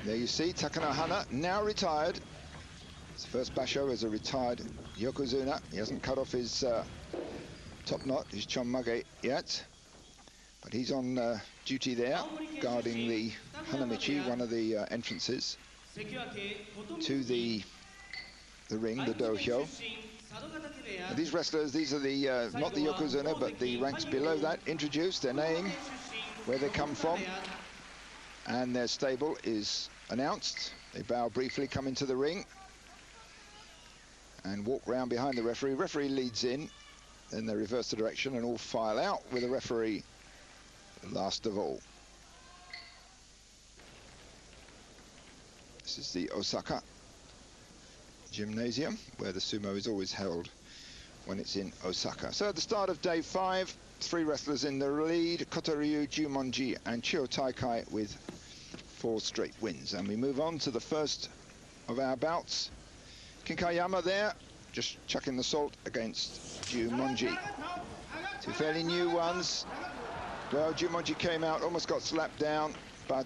There you see Takanohana, now retired. His first basho as a retired yokozuna. He hasn't cut off his top knot, his chonmage yet. But he's on duty there, guarding the Hanamichi, one of the entrances to the ring, the dohyo. Now these wrestlers, these are the, not the yokozuna, but the ranks below that, introduce their name, where they come from, and their stable is announced. They bow briefly, come into the ring, and walk round behind the referee. Referee leads in, then they reverse the direction and all file out with the referee last of all. This is the Osaka gymnasium, where the sumo is always held when it's in Osaka. So at the start of day 5, 3 wrestlers in the lead, Kotoryu, Jumonji and Chio Taikai with 4 straight wins. And we move on to the first of our bouts. Kinkaiyama there, just chucking the salt against Jumonji. 2 fairly new ones. Well, Jumonji came out, almost got slapped down, but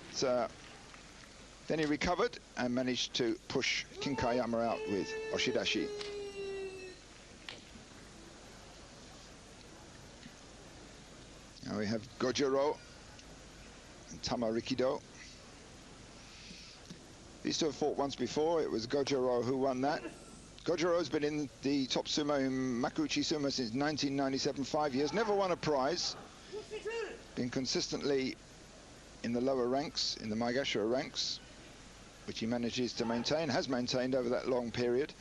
then he recovered and managed to push Kinkaiyama out with oshidashi. Now we have Gojoro and Tamarikido. These two have fought once before. It was Gojoro who won that. Gojoro's been in the top sumo in Makuuchi Sumo since 1997, 5 years. Never won a prize. Been consistently in the lower ranks, in the Maegashira ranks, which he manages to maintain, has maintained over that long period.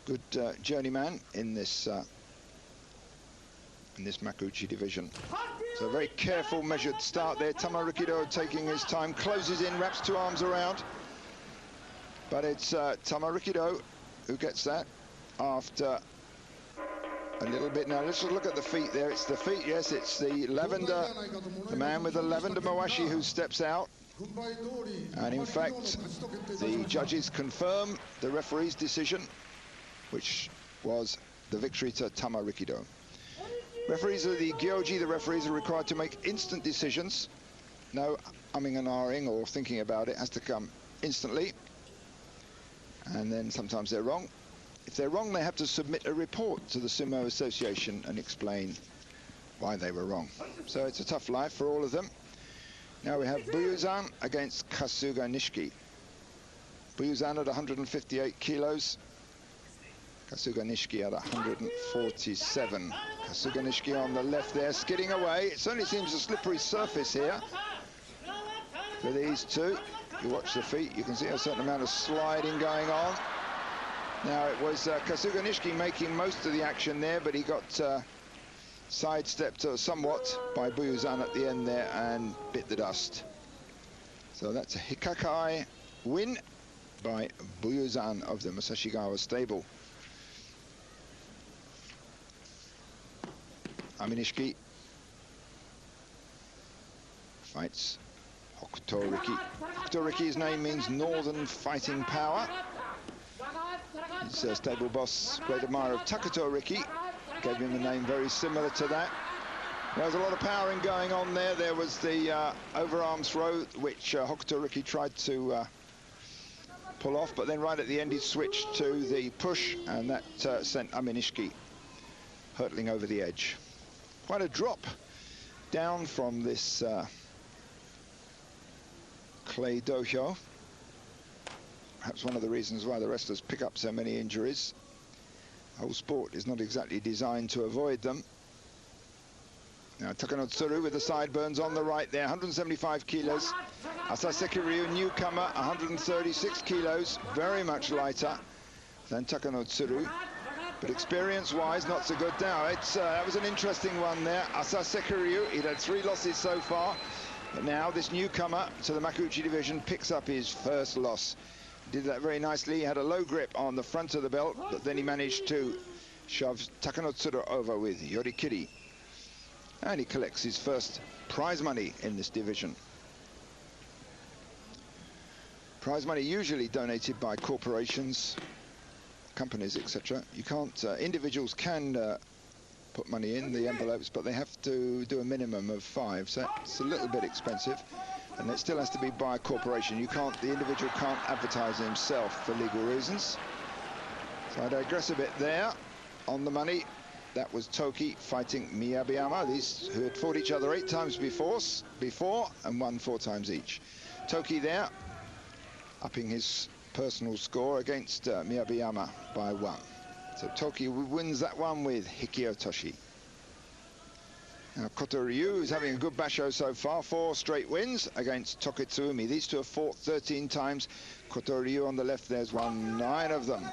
Good journeyman in this Makuuchi division. So a very careful, measured start there. Tamarikido taking his time, closes in, wraps 2 arms around. But it's Tamarikido who gets that after a little bit. Now let's just look at the feet there. It's the feet, yes, it's the lavender, the man with the lavender mawashi who steps out. And in fact, the judges confirm the referee's decision, which was the victory to Tamarikido. Referees are the gyoji. The referees are required to make instant decisions. No umming and ahhing or thinking about it. Has to come instantly. And then sometimes they're wrong. If they're wrong, they have to submit a report to the Sumo Association and explain why they were wrong. So it's a tough life for all of them. Now we have Buyuzan against Kasuganishiki. Buyuzan at 158 kilos. Kasuganishiki at 147. Kasuganishiki on the left there, skidding away. It certainly seems a slippery surface here for these two. If you watch the feet, you can see a certain amount of sliding going on. Now it was Kasuganishiki making most of the action there, but he got sidestepped somewhat by Buyuzan at the end there and bit the dust. So that's a hikkake win by Buyuzan of the Masashigawa stable. Aminishiki fights Hokutoriki. Hokutoriki's name means Northern Fighting Power. His stable boss, great admirer of Takutoriki, gave him a name very similar to that. There was a lot of powering going on there. There was the overarm throw, which Hokutoriki tried to pull off, but then right at the end he switched to the push, and that sent Aminishiki hurtling over the edge. Quite a drop down from this clay dohyo. Perhaps one of the reasons why the wrestlers pick up so many injuries. The whole sport is not exactly designed to avoid them. Now Takanotsuru with the sideburns on the right there, 175 kilos. Asasekiryu, newcomer, 136 kilos, very much lighter than Takanotsuru. But experience-wise, not so good. Now, that was an interesting one there. Asasekiryu, he'd had 3 losses so far. But now this newcomer to the Makuuchi division picks up his first loss. He did that very nicely. He had a low grip on the front of the belt, but then he managed to shove Takanotsuru over with yorikiri. And he collects his first prize money in this division. Prize money usually donated by corporations, companies, etc. You can't, individuals can put money in the envelopes, but they have to do a minimum of 5, so it's a little bit expensive. and it still has to be by a corporation. You can't, the individual can't advertise himself for legal reasons. So I digress a bit there. On the money, that was Toki fighting Miyabiyama. These who had fought each other 8 times before and won 4 times each. Toki there, upping his personal score against Miyabiyama by 1. So Toki wins that one with hikiotoshi. Now Kotoryu is having a good basho so far, 4 straight wins against Tokitsuumi. These two have fought 13 times. Kotoryu on the left, there's won 9 of them.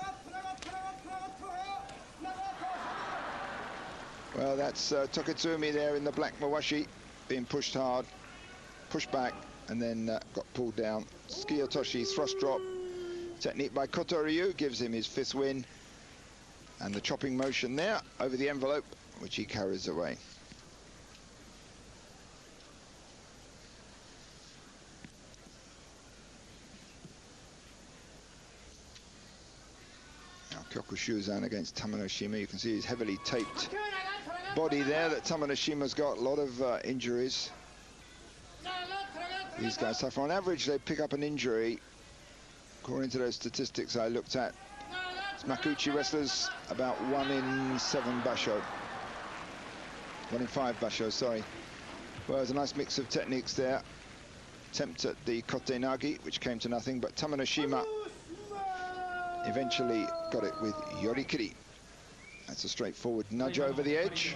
Well, that's Tokitsuumi there in the black mawashi, being pushed hard, pushed back, and then got pulled down. Tsukiotoshi thrust drop. Technique by Kotoryu gives him his 5th win. And the chopping motion there over the envelope, which he carries away. Now Kyokushuzan against Tamanoshima. You can see his heavily taped body there that Tamanoshima's got. A lot of injuries. These guys suffer. On average, they pick up an injury, according to those statistics I looked at. Makuuchi wrestlers, about 1 in 7 basho. 1 in 5 basho, sorry. Well, there's a nice mix of techniques there. Attempt at the kotenagi, which came to nothing, but Tamanoshima eventually got it with yorikiri. That's a straightforward nudge over the edge,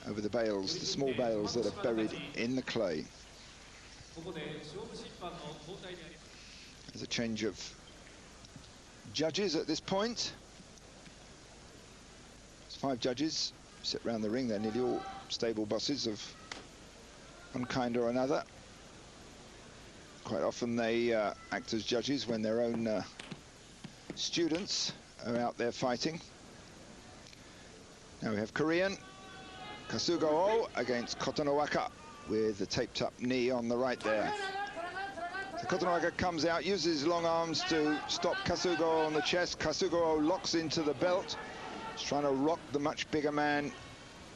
over the bales, the small bales that are buried in the clay. There's a change of judges at this point. There's 5 judges sit round the ring. They're nearly all stable bosses of one kind or another. Quite often they act as judges when their own students are out there fighting. Now we have Korean Kasugao against Kotonowaka with the taped up knee on the right there. So Kotonowaka comes out, uses his long arms to stop Kasugao on the chest. Kasugao locks into the belt. He's trying to rock the much bigger man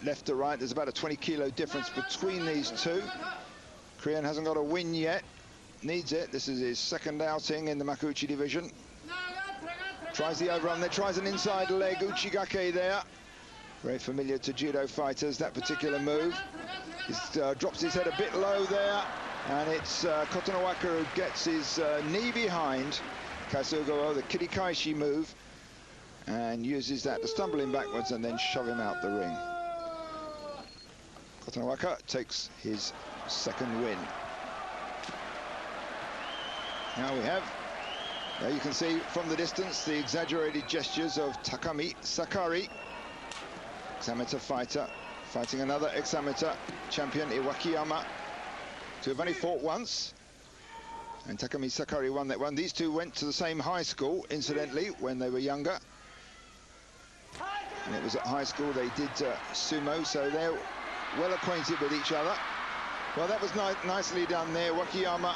left to right. There's about a 20-kilo difference between these two. Korean hasn't got a win yet. Needs it. This is his 2nd outing in the Makuuchi division. Tries the overrun there, tries an inside leg uchigake there. Very familiar to judo fighters, that particular move. He drops his head a bit low there, and it's Kotonowaka who gets his knee behind Kasugao, the kirikaishi move, and uses that to stumble him backwards and then shove him out the ring. Kotonowaka takes his 2nd win. Now we have, there you can see from the distance the exaggerated gestures of Takamisakari, ex-amateur fighter, fighting another ex-amateur champion, Iwakiyama, who have only fought once, and Takamisakari won that one. These two went to the same high school, incidentally, when they were younger. And it was at high school they did sumo, so they're well acquainted with each other. Well, that was nicely done there. Iwakiyama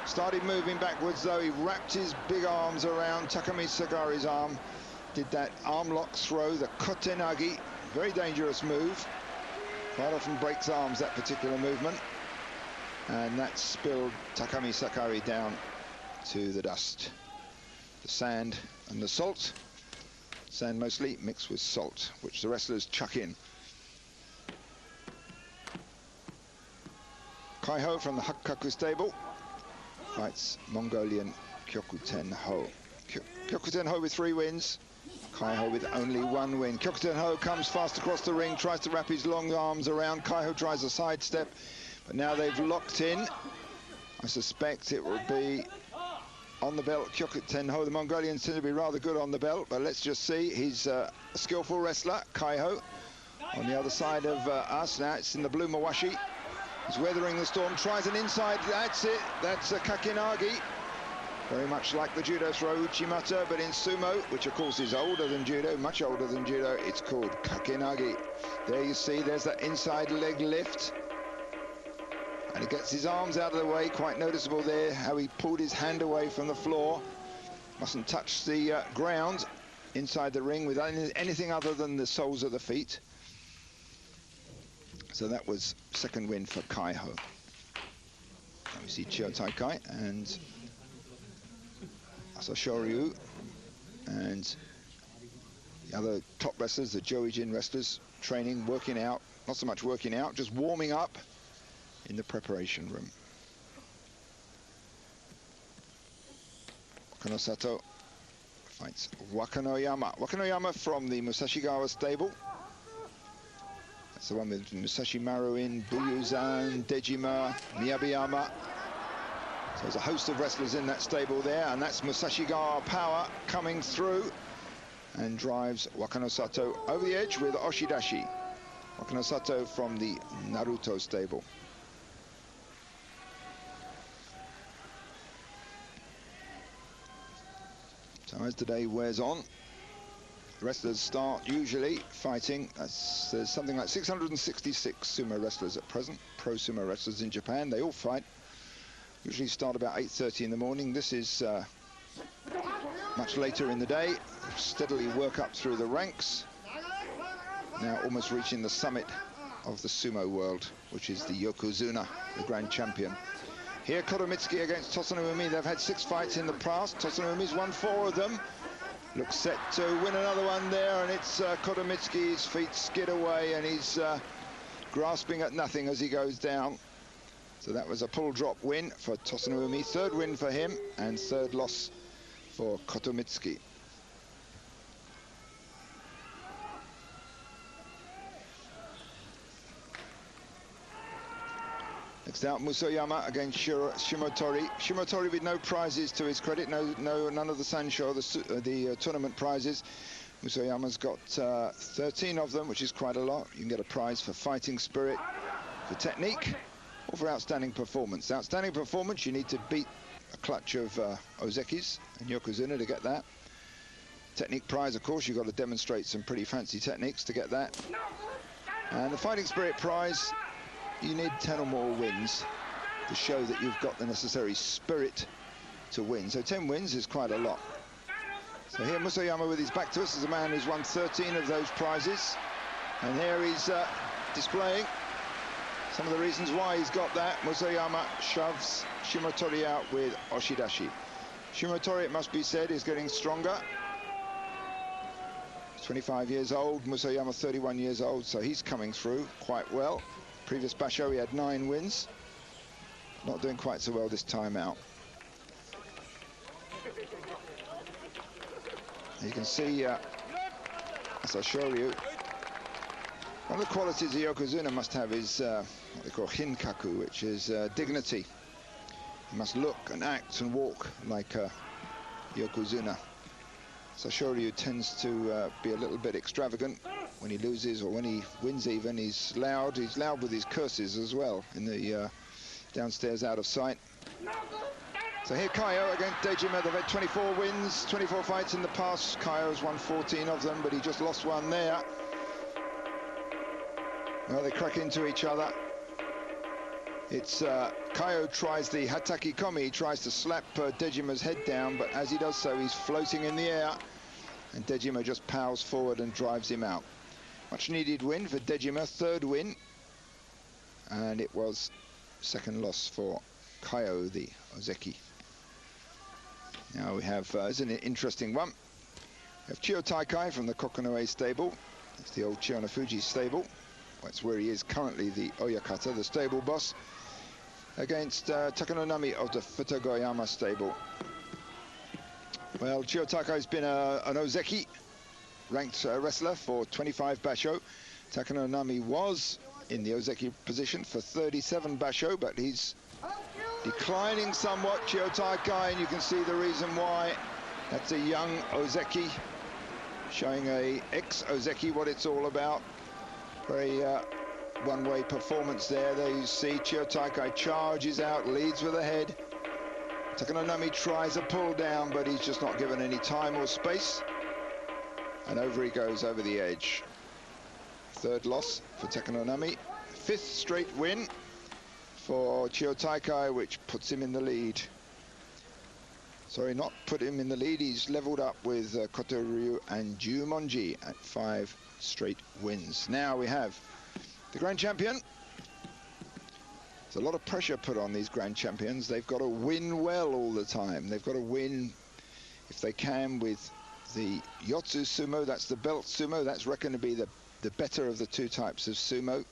started moving backwards, though. He wrapped his big arms around Takamisakari's arm, did that arm lock throw, the kotenagi, very dangerous move. Quite often breaks arms, that particular movement. And that spilled Takamisakari down to the dust. The sand and the salt. Sand mostly mixed with salt, which the wrestlers chuck in. Kaiho from the Hakkaku stable fights Mongolian Kyokutenho. Kyokutenho with 3 wins. Kaiho with only 1 win. Kyokutenho comes fast across the ring, tries to wrap his long arms around. Kaiho tries a sidestep, but now they've locked in. I suspect it will be on the belt. Kyokutenho, the Mongolians tend to be rather good on the belt, but let's just see. He's a skillful wrestler, Kaiho. On the other side of us, now it's in the blue mawashi. He's weathering the storm, tries an inside, that's it. That's a kakinagi. Very much like the judo throw, uchimata, but in sumo, which of course is older than judo, much older than judo, it's called kakinagi. There you see, there's that inside leg lift. And he gets his arms out of the way, quite noticeable there, how he pulled his hand away from the floor. Mustn't touch the ground inside the ring with anything other than the soles of the feet. So that was 2nd win for Kaiho. We see Chiyo Taikai and Asashoryu and the other top wrestlers, the Joijin wrestlers, training, working out. Not so much working out, just warming up in the preparation room. Wakanosato fights Wakanoyama. Wakanoyama from the Musashigawa stable. That's the one with Musashi Maru in, Buyuzan, Dejima, Miyabiyama. So there's a host of wrestlers in that stable there, and that's Musashigawa power coming through and drives Wakanosato over the edge with oshidashi. Wakanosato from the Naruto stable. So as the day wears on, wrestlers start usually fighting. There's something like 666 sumo wrestlers at present, pro sumo wrestlers in Japan. They all fight. Usually start about 8:30 in the morning. This is much later in the day. Steadily work up through the ranks. Now almost reaching the summit of the sumo world, which is the Yokozuna, the grand champion. Here, Kotomitsuki against Tosanumi. They've had 6 fights in the past. Tosanumi's won 4 of them. Looks set to win another one there, and it's Kotomitsuki. His feet skid away, and he's grasping at nothing as he goes down. So that was a pull-drop win for Tosanumi. 3rd win for him, and 3rd loss for Kotomitsuki. Next out, Musoyama against Shimotori. Shimotori with no prizes to his credit, none of the Sansho, the tournament prizes. Musoyama's got 13 of them, which is quite a lot. You can get a prize for fighting spirit, for technique, or for outstanding performance. Outstanding performance, you need to beat a clutch of Ozekis and Yokozuna to get that. Technique prize, of course, you've got to demonstrate some pretty fancy techniques to get that. And the fighting spirit prize, you need 10 or more wins to show that you've got the necessary spirit to win. So 10 wins is quite a lot. So here Musoyama with his back to us is a man who's won 13 of those prizes. And here he's displaying some of the reasons why he's got that. Musoyama shoves Shimotori out with oshidashi. Shimotori, it must be said, is getting stronger. He's 25 years old, Musoyama 31 years old, so he's coming through quite well. Previous basho, he had 9 wins. Not doing quite so well this time out. You can see Asashoryu. One of the qualities a Yokozuna must have is what they call hikkake, which is dignity. He must look and act and walk like Yokozuna. Asashoryu tends to be a little bit extravagant. When he loses or when he wins even, he's loud with his curses as well in the downstairs out of sight. So here Kaiho against Dejima. They've had 24 wins, 24 fights in the past. Kaiho's won 14 of them, but he just lost one there. Well, they crack into each other. It's Kaiho tries the hataki komi. He tries to slap Dejima's head down, but as he does so, he's floating in the air, and Dejima just powers forward and drives him out. Much needed win for Dejima, 3rd win, and it was 2nd loss for Kaiho, the Ozeki. Now we have, it's an interesting one. We have Chiyo Taikai from the Kokonoe stable. It's the old Chiyonafuji stable. That's where he is currently, the Oyakata, the stable boss, against Takanonami of the Futagoyama stable. Well, Chiyo Taikai's been an Ozeki ranked wrestler for 25 basho. Takanonami was in the Ozeki position for 37 basho, but he's declining somewhat, Chiyo Taikai, and you can see the reason why. That's a young Ozeki, showing a ex-Ozeki what it's all about. Very one-way performance there. There you see Chiyo Taikai charges out, leads with a head. Takanonami tries a pull down, but he's just not given any time or space. And over he goes, over the edge. 3rd loss for Takanonami. 5th straight win for Chiyo Taikai, which puts him in the lead. Sorry, not put him in the lead. He's leveled up with Kotoryu and Jumonji at 5 straight wins. Now we have the grand champion. There's a lot of pressure put on these grand champions. They've got to win well all the time. They've got to win, if they can, with the Yotsu sumo. That's the belt sumo. That's reckoned to be the better of the two types of sumo.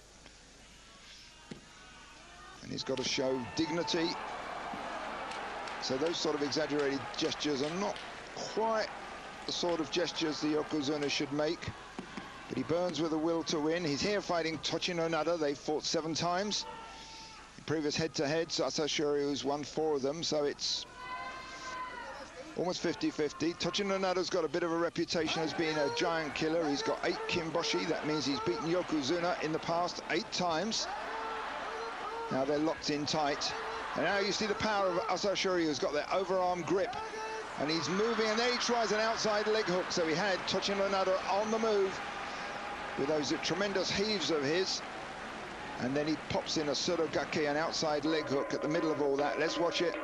And he's got to show dignity. So those sort of exaggerated gestures are not quite the sort of gestures the Yokozuna should make. But he burns with a will to win. He's here fighting Tochino Nada. They've fought 7 times. In previous head-to-heads, Asasekiryu's won 4 of them, so it's almost 50-50. Tochino Nada's got a bit of a reputation as being a giant killer. He's got 8 Kimboshi. That means he's beaten Yokozuna in the past 8 times. Now they're locked in tight. And now you see the power of Asasekiryu, who's got that overarm grip. And he's moving, and then he tries an outside leg hook. So he had Tochino Nada on the move with those tremendous heaves of his. And then he pops in a surogake, an outside leg hook at the middle of all that. Let's watch it.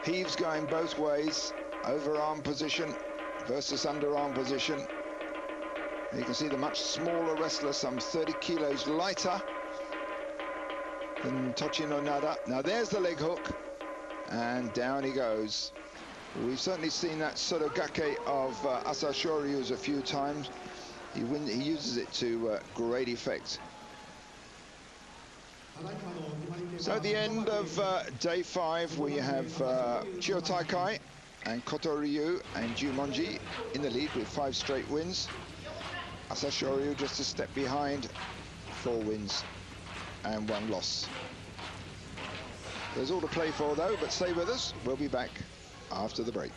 Heaves going both ways. Overarm position versus underarm position. And you can see the much smaller wrestler, some 30 kilos lighter than Tochino Nada. Now there's the leg hook, and down he goes. We've certainly seen that surogake of Asasekiryu's a few times. He uses it to great effect. So at the end of day 5, we have Chiyotakai and Kotoryu and Jumonji in the lead with 5 straight wins. Asasekiryu just a step behind, 4 wins and 1 loss. There's all to play for though, but stay with us. We'll be back after the break.